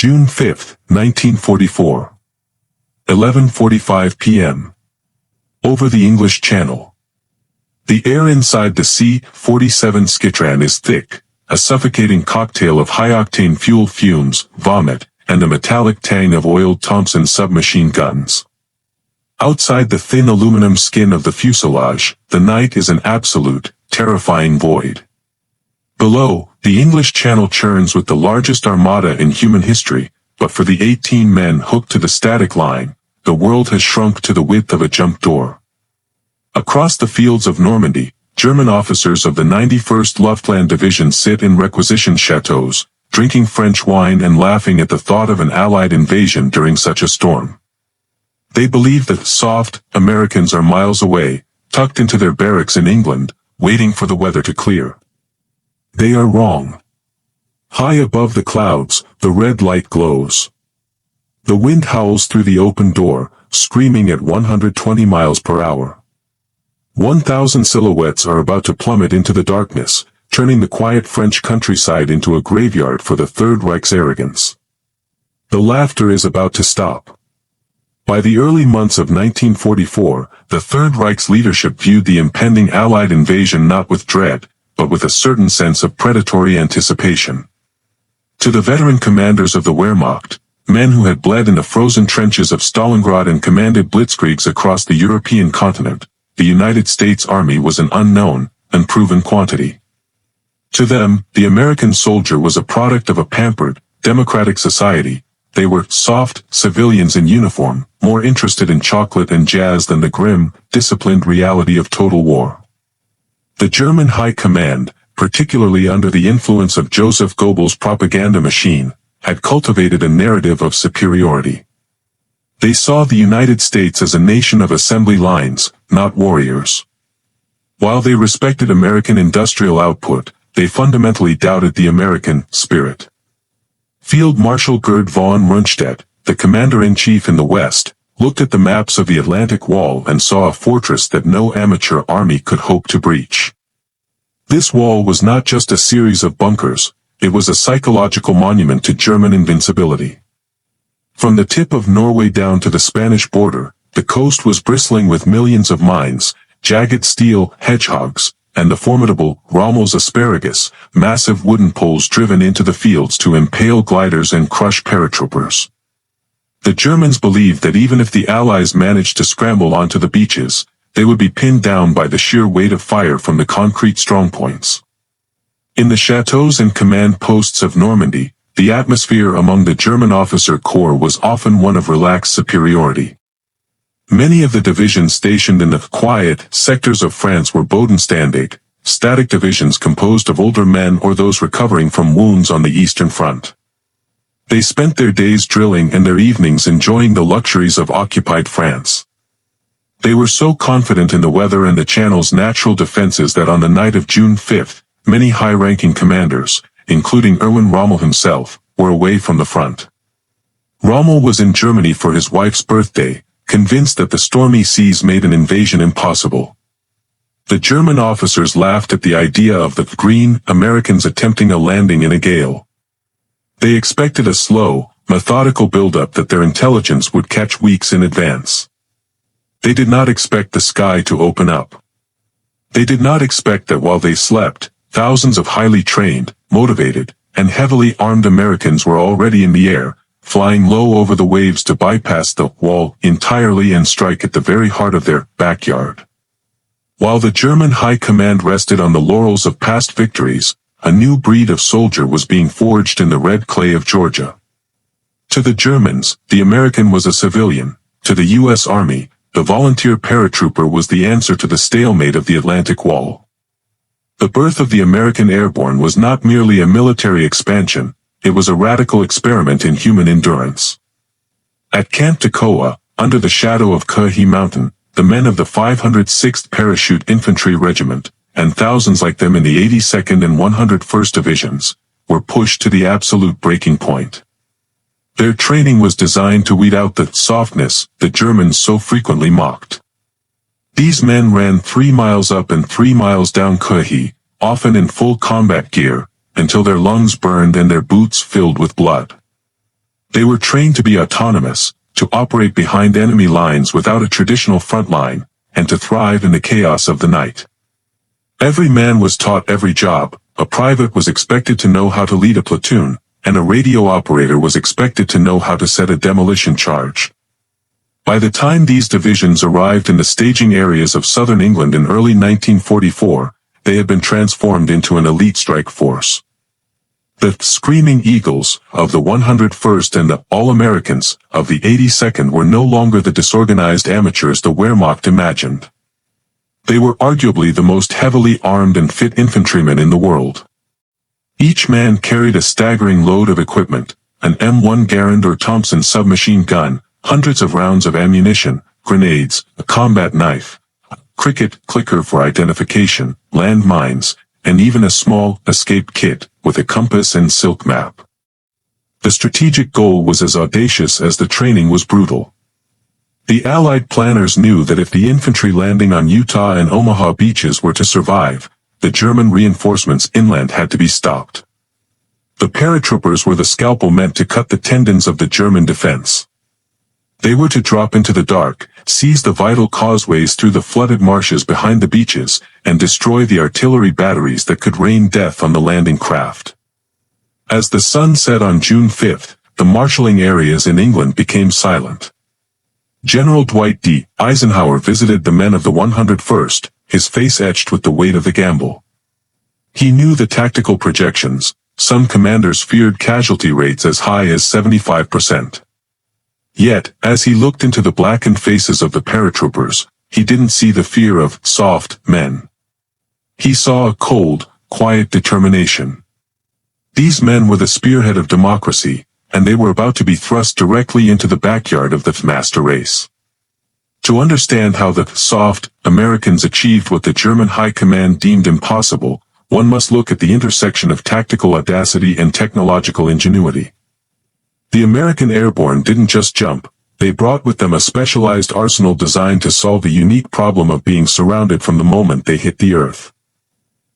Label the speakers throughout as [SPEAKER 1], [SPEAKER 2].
[SPEAKER 1] June 5, 1944. 11:45 p.m. Over the English Channel. The air inside the C-47 Skitran is thick, a suffocating cocktail of high-octane fuel fumes, vomit, and the metallic tang of oiled Thompson submachine guns. Outside the thin aluminum skin of the fuselage, the night is an absolute, terrifying void. Below, the English Channel churns with the largest armada in human history, but for the 18 men hooked to the static line, the world has shrunk to the width of a jump door. Across the fields of Normandy, German officers of the 91st Luftland Division sit in requisition chateaus, drinking French wine and laughing at the thought of an Allied invasion during such a storm. They believe that soft Americans are miles away, tucked into their barracks in England, waiting for the weather to clear. They are wrong. High above the clouds, the red light glows. The wind howls through the open door, screaming at 120 miles per hour. 1,000 silhouettes are about to plummet into the darkness, turning the quiet French countryside into a graveyard for the Third Reich's arrogance. The laughter is about to stop. By the early months of 1944, the Third Reich's leadership viewed the impending Allied invasion not with dread, but with a certain sense of predatory anticipation. To the veteran commanders of the Wehrmacht, men who had bled in the frozen trenches of Stalingrad and commanded blitzkriegs across the European continent, the United States Army was an unknown, unproven quantity. To them, the American soldier was a product of a pampered, democratic society. They were soft civilians in uniform, more interested in chocolate and jazz than the grim, disciplined reality of total war. The German High Command, particularly under the influence of Joseph Goebbels' propaganda machine, had cultivated a narrative of superiority. They saw the United States as a nation of assembly lines, not warriors. While they respected American industrial output, they fundamentally doubted the American spirit. Field Marshal Gerd von Rundstedt, the commander-in-chief in the West, looked at the maps of the Atlantic Wall and saw a fortress that no amateur army could hope to breach. This wall was not just a series of bunkers, it was a psychological monument to German invincibility. From the tip of Norway down to the Spanish border, the coast was bristling with millions of mines, jagged steel hedgehogs, and the formidable Rommel's asparagus, massive wooden poles driven into the fields to impale gliders and crush paratroopers. The Germans believed that even if the Allies managed to scramble onto the beaches, they would be pinned down by the sheer weight of fire from the concrete strongpoints. In the chateaux and command posts of Normandy, the atmosphere among the German officer corps was often one of relaxed superiority. Many of the divisions stationed in the quiet sectors of France were Bodenständig, static divisions composed of older men or those recovering from wounds on the Eastern Front. They spent their days drilling and their evenings enjoying the luxuries of occupied France. They were so confident in the weather and the Channel's natural defenses that on the night of June 5, many high-ranking commanders, including Erwin Rommel himself, were away from the front. Rommel was in Germany for his wife's birthday, convinced that the stormy seas made an invasion impossible. The German officers laughed at the idea of the green Americans attempting a landing in a gale. They expected a slow, methodical buildup that their intelligence would catch weeks in advance. They did not expect the sky to open up. They did not expect that while they slept, thousands of highly trained, motivated, and heavily armed Americans were already in the air, flying low over the waves to bypass the wall entirely and strike at the very heart of their backyard. While the German High Command rested on the laurels of past victories, a new breed of soldier was being forged in the red clay of Georgia. To the Germans, the American was a civilian. To the U.S. Army, the volunteer paratrooper was the answer to the stalemate of the Atlantic Wall. The birth of the American Airborne was not merely a military expansion, it was a radical experiment in human endurance. At Camp Toccoa, under the shadow of Cudahy Mountain, the men of the 506th Parachute Infantry Regiment, and thousands like them in the 82nd and 101st Divisions, were pushed to the absolute breaking point. Their training was designed to weed out the softness the Germans so frequently mocked. These men ran 3 miles up and 3 miles down Cudahy, often in full combat gear, until their lungs burned and their boots filled with blood. They were trained to be autonomous, to operate behind enemy lines without a traditional front line, and to thrive in the chaos of the night. Every man was taught every job. A private was expected to know how to lead a platoon, and a radio operator was expected to know how to set a demolition charge. By the time these divisions arrived in the staging areas of southern England in early 1944, they had been transformed into an elite strike force. The Screaming Eagles of the 101st and the All-Americans of the 82nd were no longer the disorganized amateurs the Wehrmacht imagined. They were arguably the most heavily armed and fit infantrymen in the world. Each man carried a staggering load of equipment, an M1 Garand or Thompson submachine gun, hundreds of rounds of ammunition, grenades, a combat knife, a cricket clicker for identification, landmines, and even a small escape kit with a compass and silk map. The strategic goal was as audacious as the training was brutal. The Allied planners knew that if the infantry landing on Utah and Omaha beaches were to survive, the German reinforcements inland had to be stopped. The paratroopers were the scalpel meant to cut the tendons of the German defense. They were to drop into the dark, seize the vital causeways through the flooded marshes behind the beaches, and destroy the artillery batteries that could rain death on the landing craft. As the sun set on June 5th, the marshalling areas in England became silent. General Dwight D. Eisenhower visited the men of the 101st, his face etched with the weight of the gamble. He knew the tactical projections. Some commanders feared casualty rates as high as 75%. Yet, as he looked into the blackened faces of the paratroopers, he didn't see the fear of soft men. He saw a cold, quiet determination. These men were the spearhead of democracy, and they were about to be thrust directly into the backyard of the master race. To understand how the soft Americans achieved what the German high command deemed impossible, one must look at the intersection of tactical audacity and technological ingenuity. The American Airborne didn't just jump, they brought with them a specialized arsenal designed to solve the unique problem of being surrounded from the moment they hit the earth.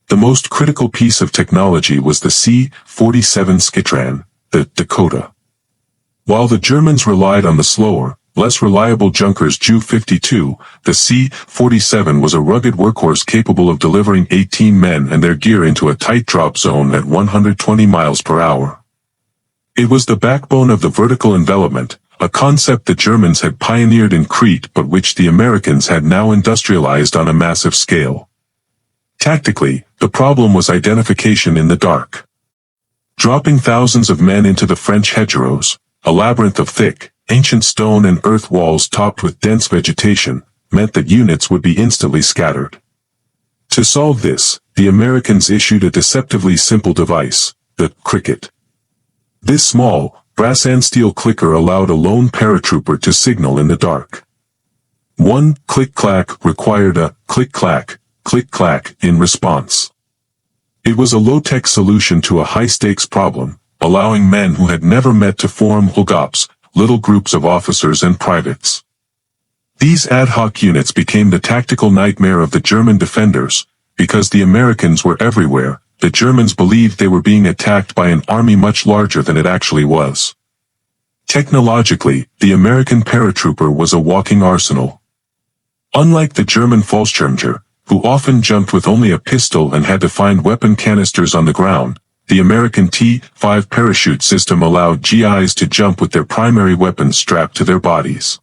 [SPEAKER 1] The most critical piece of technology was the C-47 Skytran, the Dakota. While the Germans relied on the slower, less reliable Junkers Ju-52, the C-47 was a rugged workhorse capable of delivering 18 men and their gear into a tight drop zone at 120 miles per hour. It was the backbone of the vertical envelopment, a concept the Germans had pioneered in Crete but which the Americans had now industrialized on a massive scale. Tactically, the problem was identification in the dark. Dropping thousands of men into the French hedgerows, a labyrinth of thick, ancient stone and earth walls topped with dense vegetation, meant that units would be instantly scattered. To solve this, the Americans issued a deceptively simple device, the cricket. This small, brass and steel clicker allowed a lone paratrooper to signal in the dark. One click-clack required a click-clack, click-clack in response. It was a low-tech solution to a high-stakes problem, allowing men who had never met to form hookups, little groups of officers and privates. These ad hoc units became the tactical nightmare of the German defenders, because the Americans were everywhere. The Germans believed they were being attacked by an army much larger than it actually was. Technologically, the American paratrooper was a walking arsenal. Unlike the German Fallschirmjäger, who often jumped with only a pistol and had to find weapon canisters on the ground, the American T-5 parachute system allowed GIs to jump with their primary weapons strapped to their bodies.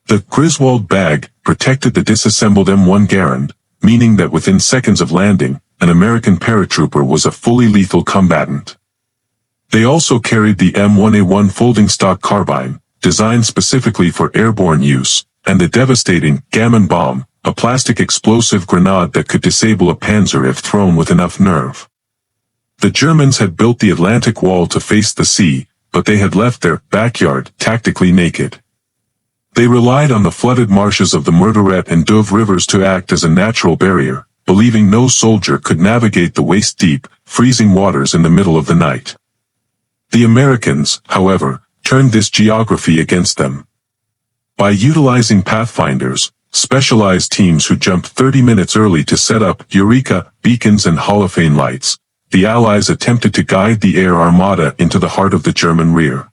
[SPEAKER 1] The Griswold bag protected the disassembled M1 Garand, meaning that within seconds of landing, an American paratrooper was a fully lethal combatant. They also carried the M1A1 folding stock carbine, designed specifically for airborne use, and the devastating gammon bomb, a plastic explosive grenade that could disable a panzer if thrown with enough nerve. The Germans had built the Atlantic Wall to face the sea, but they had left their backyard tactically naked. They relied on the flooded marshes of the Murderette and Dove rivers to act as a natural barrier, believing no soldier could navigate the waist-deep, freezing waters in the middle of the night. The Americans, however, turned this geography against them. By utilizing pathfinders, specialized teams who jumped 30 minutes early to set up Eureka beacons and holophane lights, the Allies attempted to guide the air armada into the heart of the German rear.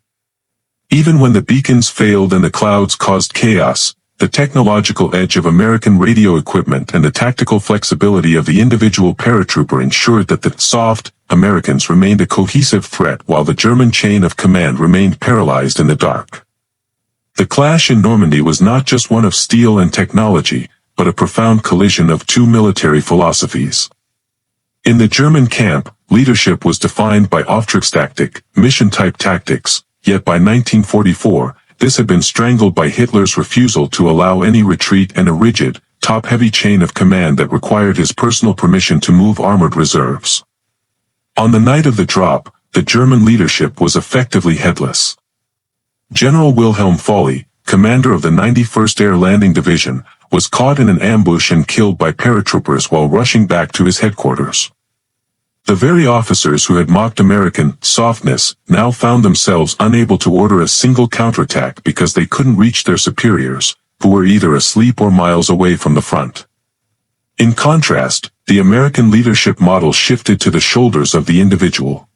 [SPEAKER 1] Even when the beacons failed and the clouds caused chaos, the technological edge of American radio equipment and the tactical flexibility of the individual paratrooper ensured that the soft Americans remained a cohesive threat while the German chain of command remained paralyzed in the dark. The clash in Normandy was not just one of steel and technology, but a profound collision of two military philosophies. In the German camp, leadership was defined by Auftragstaktik, mission-type tactics, yet by 1944, this had been strangled by Hitler's refusal to allow any retreat and a rigid, top-heavy chain of command that required his personal permission to move armored reserves. On the night of the drop, the German leadership was effectively headless. General Wilhelm Folly, commander of the 91st Air Landing Division, was caught in an ambush and killed by paratroopers while rushing back to his headquarters. The very officers who had mocked American softness now found themselves unable to order a single counterattack because they couldn't reach their superiors, who were either asleep or miles away from the front. In contrast, the American leadership model shifted to the shoulders of the individual.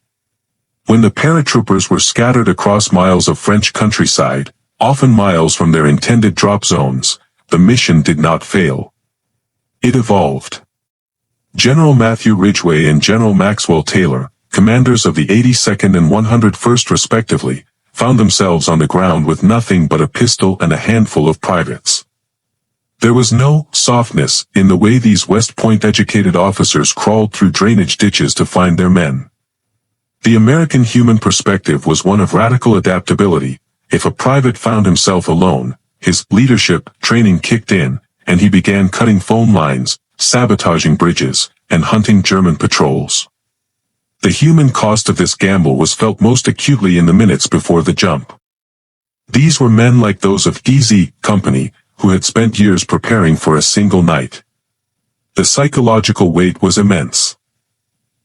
[SPEAKER 1] When the paratroopers were scattered across miles of French countryside, often miles from their intended drop zones, the mission did not fail. It evolved. General Matthew Ridgway and General Maxwell Taylor, commanders of the 82nd and 101st respectively, found themselves on the ground with nothing but a pistol and a handful of privates. There was no softness in the way these West Point-educated officers crawled through drainage ditches to find their men. The American human perspective was one of radical adaptability. If a private found himself alone, his leadership training kicked in, and he began cutting phone lines, sabotaging bridges, and hunting German patrols. The human cost of this gamble was felt most acutely in the minutes before the jump. These were men like those of DZ Company, who had spent years preparing for a single night. The psychological weight was immense.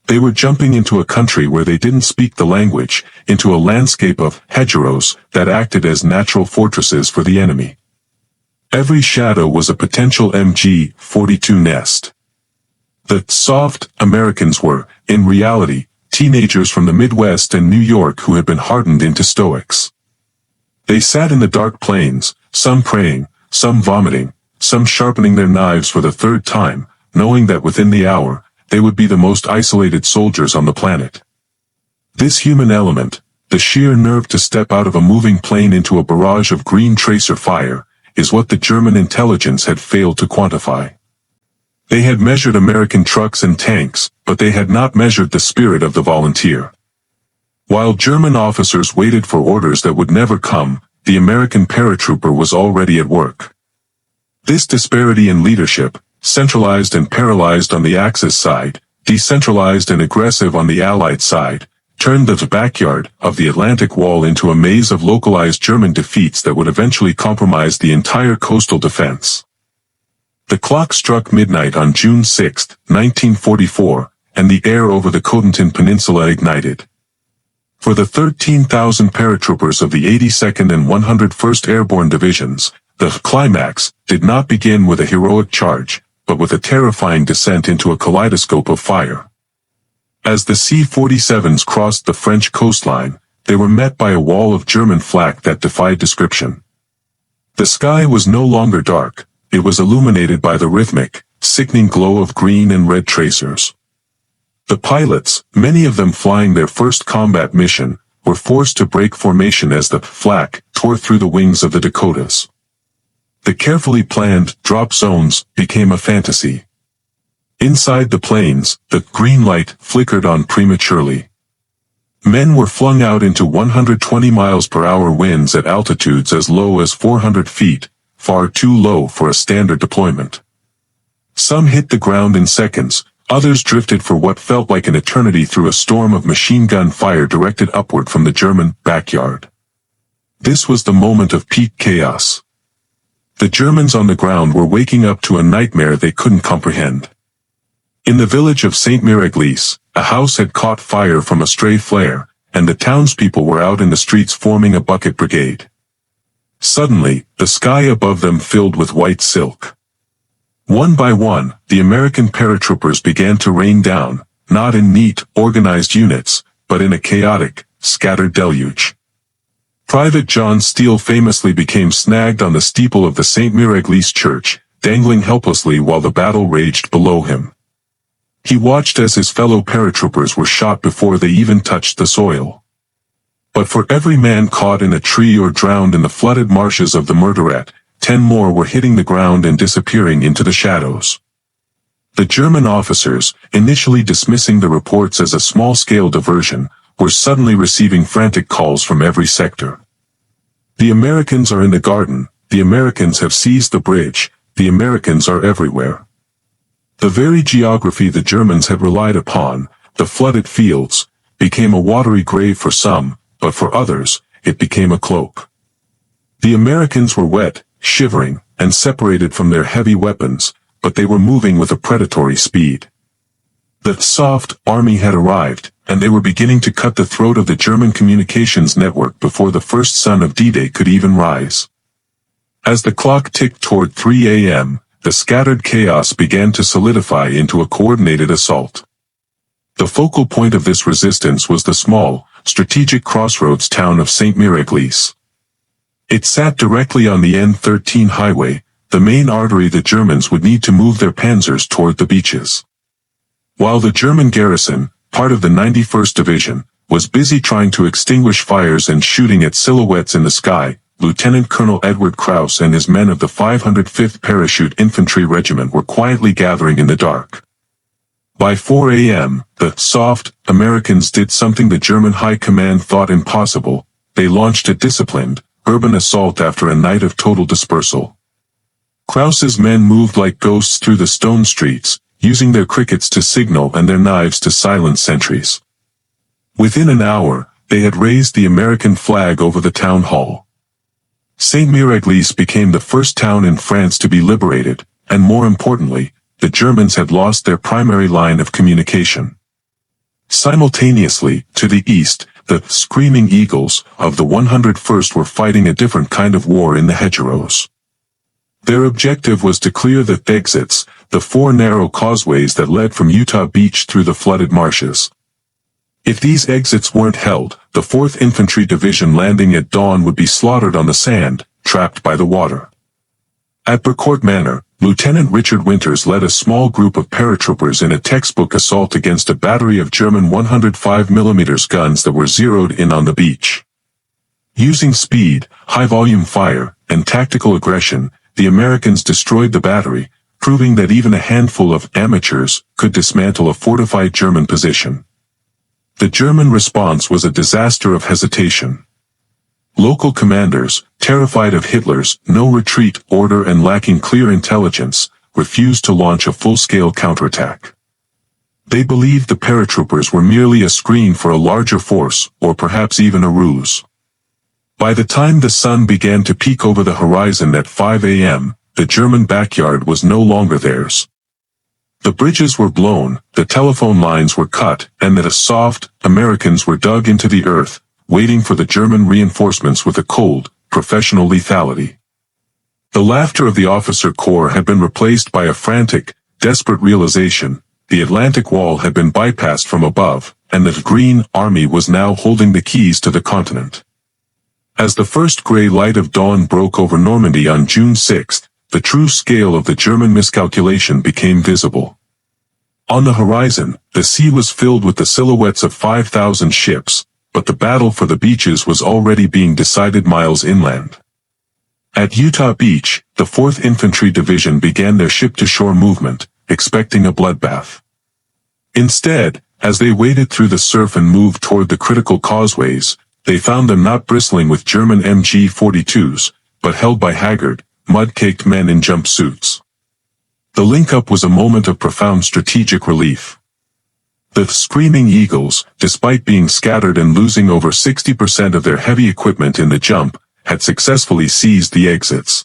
[SPEAKER 1] They were jumping into a country where they didn't speak the language, into a landscape of hedgerows that acted as natural fortresses for the enemy. Every shadow was a potential MG-42 nest. The soft Americans were, in reality, teenagers from the Midwest and New York who had been hardened into stoics. They sat in the dark plains, some praying, some vomiting, some sharpening their knives for the third time, knowing that within the hour, they would be the most isolated soldiers on the planet. This human element, the sheer nerve to step out of a moving plane into a barrage of green tracer fire, is what the German intelligence had failed to quantify. They had measured American trucks and tanks, but they had not measured the spirit of the volunteer. While German officers waited for orders that would never come, the American paratrooper was already at work. This disparity in leadership, centralized and paralyzed on the Axis side, decentralized and aggressive on the Allied side, turned the backyard of the Atlantic Wall into a maze of localized German defeats that would eventually compromise the entire coastal defense. The clock struck midnight on June 6, 1944, and the air over the Cotentin Peninsula ignited. For the 13,000 paratroopers of the 82nd and 101st Airborne Divisions, the climax did not begin with a heroic charge, but with a terrifying descent into a kaleidoscope of fire. As the C-47s crossed the French coastline, they were met by a wall of German flak that defied description. The sky was no longer dark, it was illuminated by the rhythmic, sickening glow of green and red tracers. The pilots, many of them flying their first combat mission, were forced to break formation as the flak tore through the wings of the Dakotas. The carefully planned drop zones became a fantasy. Inside the planes, the green light flickered on prematurely. Men were flung out into 120 miles per hour winds at altitudes as low as 400 feet, far too low for a standard deployment. Some hit the ground in seconds, others drifted for what felt like an eternity through a storm of machine gun fire directed upward from the German backyard. This was the moment of peak chaos. The Germans on the ground were waking up to a nightmare they couldn't comprehend. In the village of St. Miraglise, a house had caught fire from a stray flare, and the townspeople were out in the streets forming a bucket brigade. Suddenly, the sky above them filled with white silk. One by one, the American paratroopers began to rain down, not in neat, organized units, but in a chaotic, scattered deluge. Private John Steele famously became snagged on the steeple of the St. Mireglise church, dangling helplessly while the battle raged below him. He watched as his fellow paratroopers were shot before they even touched the soil. But for every man caught in a tree or drowned in the flooded marshes of the Murderette, 10 more were hitting the ground and disappearing into the shadows. The German officers, initially dismissing the reports as a small-scale diversion, were suddenly receiving frantic calls from every sector. The Americans are in the garden, the Americans have seized the bridge, the Americans are everywhere. The very geography the Germans had relied upon, the flooded fields, became a watery grave for some, but for others, it became a cloak. The Americans were wet, shivering, and separated from their heavy weapons, but they were moving with a predatory speed. The soft army had arrived, and they were beginning to cut the throat of the German communications network before the first sun of D-Day could even rise. As the clock ticked toward 3 a.m., the scattered chaos began to solidify into a coordinated assault. The focal point of this resistance was the small, strategic crossroads town of St. Mireglise. It sat directly on the N13 highway, the main artery the Germans would need to move their panzers toward the beaches. While the German garrison, part of the 91st Division, was busy trying to extinguish fires and shooting at silhouettes in the sky, Lieutenant Colonel Edward Krauss and his men of the 505th Parachute Infantry Regiment were quietly gathering in the dark. By 4 a.m., the soft Americans did something the German High Command thought impossible. They launched a disciplined, urban assault after a night of total dispersal. Krauss's men moved like ghosts through the stone streets, using their crickets to signal and their knives to silence sentries. Within an hour, they had raised the American flag over the town hall. St. Mireglise became the first town in France to be liberated, and more importantly, the Germans had lost their primary line of communication. Simultaneously, to the east, the Screaming Eagles of the 101st were fighting a different kind of war in the hedgerows. Their objective was to clear the exits, the 4 narrow causeways that led from Utah Beach through the flooded marshes. If these exits weren't held, the 4th Infantry Division landing at dawn would be slaughtered on the sand, trapped by the water. At Burcourt Manor, Lieutenant Richard Winters led a small group of paratroopers in a textbook assault against a battery of German 105mm guns that were zeroed in on the beach. Using speed, high-volume fire, and tactical aggression, the Americans destroyed the battery, proving that even a handful of amateurs could dismantle a fortified German position. The German response was a disaster of hesitation. Local commanders, terrified of Hitler's no-retreat order and lacking clear intelligence, refused to launch a full-scale counterattack. They believed the paratroopers were merely a screen for a larger force, or perhaps even a ruse. By the time the sun began to peek over the horizon at 5 a.m., the German backyard was no longer theirs. The bridges were blown, the telephone lines were cut, and the soft Americans were dug into the earth, waiting for the German reinforcements with a cold, professional lethality. The laughter of the officer corps had been replaced by a frantic, desperate realization. The Atlantic Wall had been bypassed from above, and the Green Army was now holding the keys to the continent. As the first gray light of dawn broke over Normandy on June 6, the true scale of the German miscalculation became visible. On the horizon, the sea was filled with the silhouettes of 5,000 ships, but the battle for the beaches was already being decided miles inland. At Utah Beach, the 4th Infantry Division began their ship-to-shore movement, expecting a bloodbath. Instead, as they waded through the surf and moved toward the critical causeways, they found them not bristling with German MG-42s, but held by haggard, mud-caked men in jumpsuits. The link-up was a moment of profound strategic relief. The Screaming Eagles, despite being scattered and losing over 60% of their heavy equipment in the jump, had successfully seized the exits.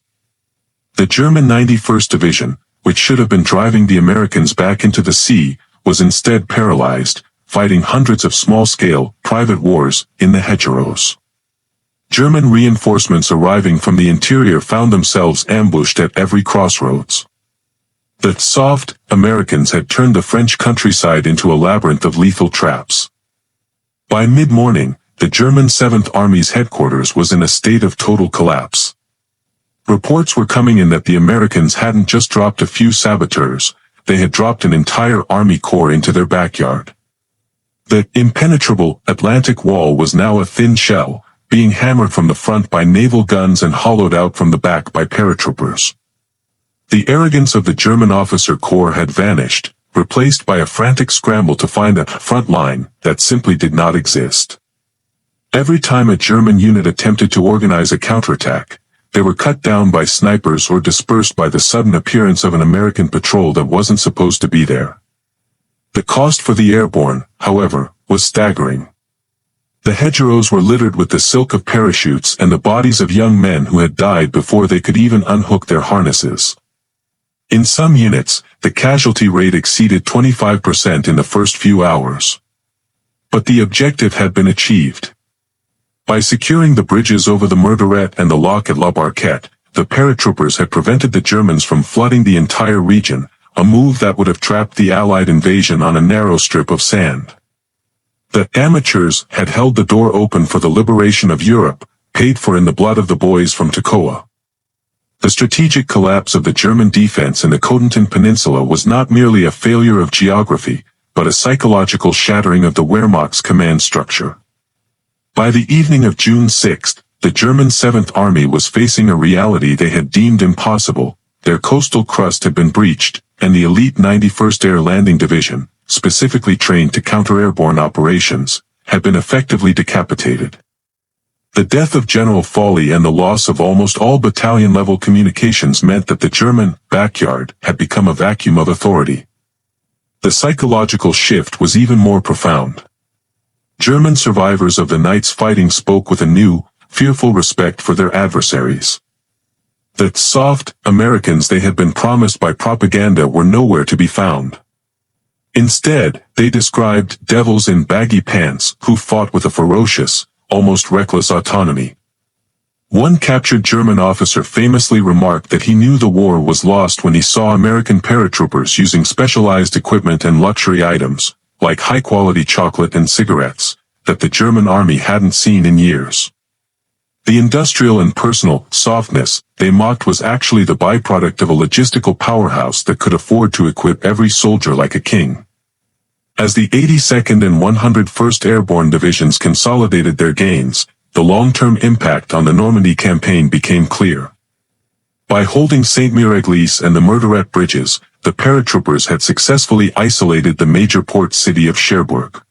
[SPEAKER 1] The German 91st Division, which should have been driving the Americans back into the sea, was instead paralyzed, fighting hundreds of small-scale, private wars in the hedgerows. German reinforcements arriving from the interior found themselves ambushed at every crossroads. The soft Americans had turned the French countryside into a labyrinth of lethal traps. By mid-morning, the German 7th Army's headquarters was in a state of total collapse. Reports were coming in that the Americans hadn't just dropped a few saboteurs, they had dropped an entire army corps into their backyard. The impenetrable Atlantic Wall was now a thin shell, being hammered from the front by naval guns and hollowed out from the back by paratroopers. The arrogance of the German officer corps had vanished, replaced by a frantic scramble to find a front line that simply did not exist. Every time a German unit attempted to organize a counterattack, they were cut down by snipers or dispersed by the sudden appearance of an American patrol that wasn't supposed to be there. The cost for the Airborne, however, was staggering. The hedgerows were littered with the silk of parachutes and the bodies of young men who had died before they could even unhook their harnesses. In some units, the casualty rate exceeded 25% in the first few hours. But the objective had been achieved. By securing the bridges over the Murderette and the lock at La Barquette, the paratroopers had prevented the Germans from flooding the entire region, a move that would have trapped the Allied invasion on a narrow strip of sand. The amateurs had held the door open for the liberation of Europe, paid for in the blood of the boys from Toccoa. The strategic collapse of the German defense in the Cotentin Peninsula was not merely a failure of geography, but a psychological shattering of the Wehrmacht's command structure. By the evening of June 6, the German 7th Army was facing a reality they had deemed impossible. Their coastal crust had been breached, and the elite 91st Air Landing Division, specifically trained to counter airborne operations, had been effectively decapitated. The death of General Foley and the loss of almost all battalion-level communications meant that the German backyard had become a vacuum of authority. The psychological shift was even more profound. German survivors of the night's fighting spoke with a new, fearful respect for their adversaries. The soft Americans they had been promised by propaganda were nowhere to be found. Instead, they described devils in baggy pants who fought with a ferocious, almost reckless autonomy. One captured German officer famously remarked that he knew the war was lost when he saw American paratroopers using specialized equipment and luxury items, like high-quality chocolate and cigarettes, that the German army hadn't seen in years. The industrial and personal softness they mocked was actually the byproduct of a logistical powerhouse that could afford to equip every soldier like a king. As the 82nd and 101st Airborne Divisions consolidated their gains, the long-term impact on the Normandy campaign became clear. By holding Saint-Mireglise and the Murderette bridges, the paratroopers had successfully isolated the major port city of Cherbourg.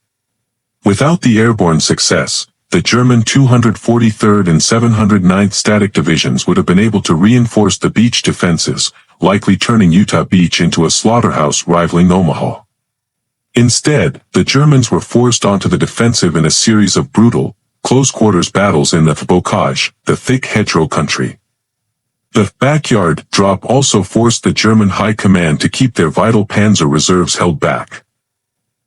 [SPEAKER 1] Without the airborne success, the German 243rd and 709th Static Divisions would have been able to reinforce the beach defenses, likely turning Utah Beach into a slaughterhouse rivaling Omaha. Instead, the Germans were forced onto the defensive in a series of brutal, close-quarters battles in the bocage, the thick hedgerow country. The backyard drop also forced the German High Command to keep their vital panzer reserves held back.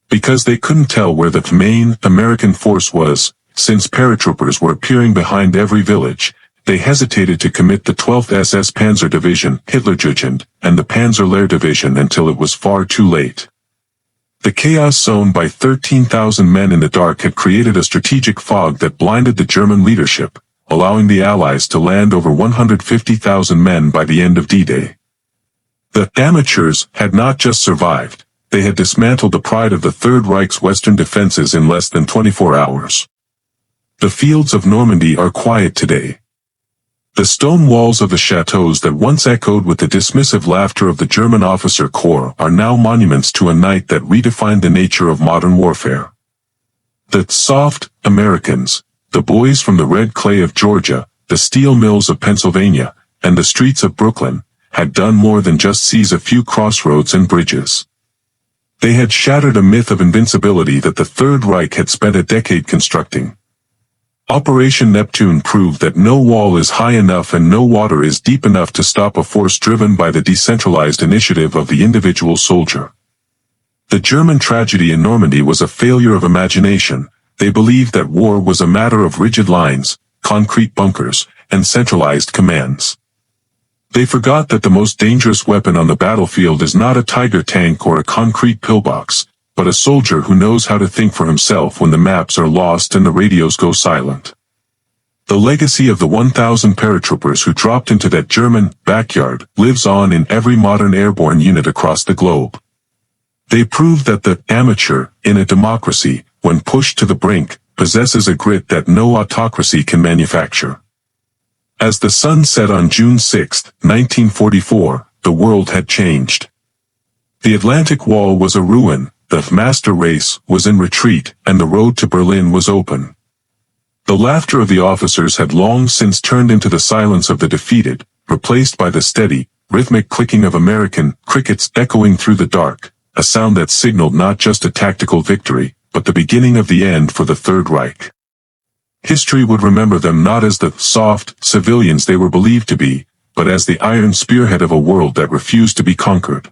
[SPEAKER 1] Because they couldn't tell where the main American force was, since paratroopers were appearing behind every village, they hesitated to commit the 12th SS Panzer Division, Hitlerjugend, and the Panzerlehr Division until it was far too late. The chaos zone by 13,000 men in the dark had created a strategic fog that blinded the German leadership, allowing the Allies to land over 150,000 men by the end of D-Day. The amateurs had not just survived, they had dismantled the pride of the Third Reich's western defenses in less than 24 hours. The fields of Normandy are quiet today. The stone walls of the chateaus that once echoed with the dismissive laughter of the German officer corps are now monuments to a night that redefined the nature of modern warfare. The soft Americans, the boys from the red clay of Georgia, the steel mills of Pennsylvania, and the streets of Brooklyn, had done more than just seize a few crossroads and bridges. They had shattered a myth of invincibility that the Third Reich had spent a decade constructing. Operation Neptune proved that no wall is high enough and no water is deep enough to stop a force driven by the decentralized initiative of the individual soldier. The German tragedy in Normandy was a failure of imagination. They believed that war was a matter of rigid lines, concrete bunkers, and centralized commands. They forgot that the most dangerous weapon on the battlefield is not a Tiger tank or a concrete pillbox, but a soldier who knows how to think for himself when the maps are lost and the radios go silent. The legacy of the 1,000 paratroopers who dropped into that German backyard lives on in every modern airborne unit across the globe. They proved that the amateur, in a democracy, when pushed to the brink, possesses a grit that no autocracy can manufacture. As the sun set on June 6, 1944, the world had changed. The Atlantic Wall was a ruin, the master race was in retreat, and the road to Berlin was open. The laughter of the officers had long since turned into the silence of the defeated, replaced by the steady, rhythmic clicking of American crickets echoing through the dark, a sound that signaled not just a tactical victory, but the beginning of the end for the Third Reich. History would remember them not as the soft civilians they were believed to be, but as the iron spearhead of a world that refused to be conquered.